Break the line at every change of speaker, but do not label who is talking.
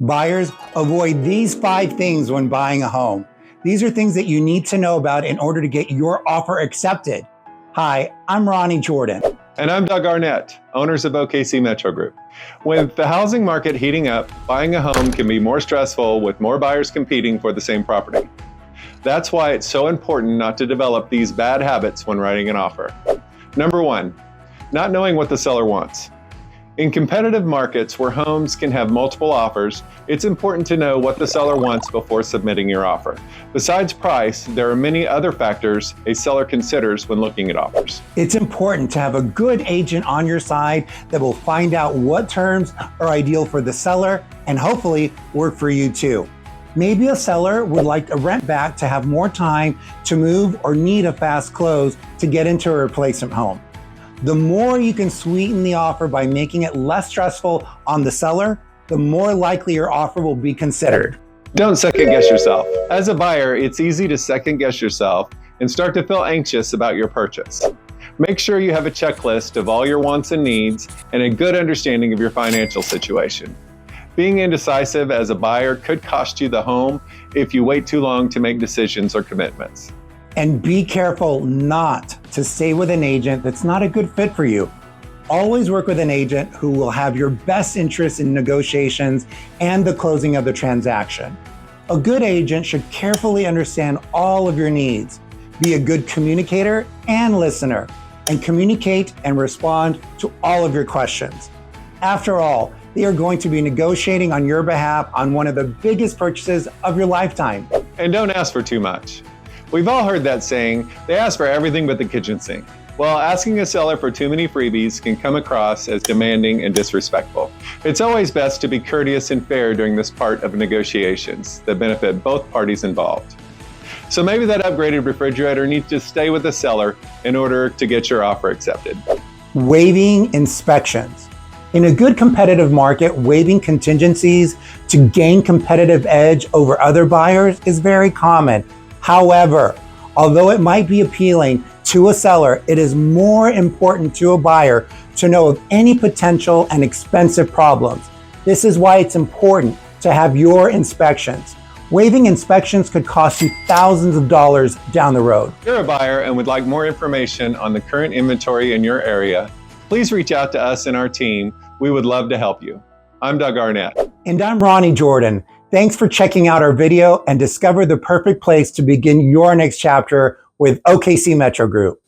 Buyers, avoid these 5 things when buying a home. These are things that you need to know about in order to get your offer accepted. Hi, I'm Ronnie Jordan.
And I'm Doug Arnett, owners of OKC Metro Group. With the housing market heating up, buying a home can be more stressful with more buyers competing for the same property. That's why it's so important not to develop these bad habits when writing an offer. Number 1, not knowing what the seller wants. In competitive markets where homes can have multiple offers, it's important to know what the seller wants before submitting your offer. Besides price, there are many other factors a seller considers when looking at offers.
It's important to have a good agent on your side that will find out what terms are ideal for the seller and hopefully work for you too. Maybe a seller would like a rent back to have more time to move or need a fast close to get into a replacement home. The more you can sweeten the offer by making it less stressful on the seller, the more likely your offer will be considered.
Don't second guess yourself. As a buyer, it's easy to second guess yourself and start to feel anxious about your purchase. Make sure you have a checklist of all your wants and needs and a good understanding of your financial situation. Being indecisive as a buyer could cost you the home if you wait too long to make decisions or commitments.
And be careful not to stay with an agent that's not a good fit for you. Always work with an agent who will have your best interests in negotiations and the closing of the transaction. A good agent should carefully understand all of your needs, be a good communicator and listener, and communicate and respond to all of your questions. After all, they are going to be negotiating on your behalf on one of the biggest purchases of your lifetime.
And don't ask for too much. We've all heard that saying, they ask for everything but the kitchen sink. Well, asking a seller for too many freebies can come across as demanding and disrespectful. It's always best to be courteous and fair during this part of negotiations that benefit both parties involved. So maybe that upgraded refrigerator needs to stay with the seller in order to get your offer accepted.
Waiving inspections. In a good competitive market, waiving contingencies to gain competitive edge over other buyers is very common. However, although it might be appealing to a seller, it is more important to a buyer to know of any potential and expensive problems. This is why it's important to have your inspections. Waiving inspections could cost you thousands of dollars down the road.
If you're a buyer and would like more information on the current inventory in your area, please reach out to us and our team. We would love to help you. I'm Doug Arnett.
And I'm Ronnie Jordan. Thanks for checking out our video and discover the perfect place to begin your next chapter with OKC Metro Group.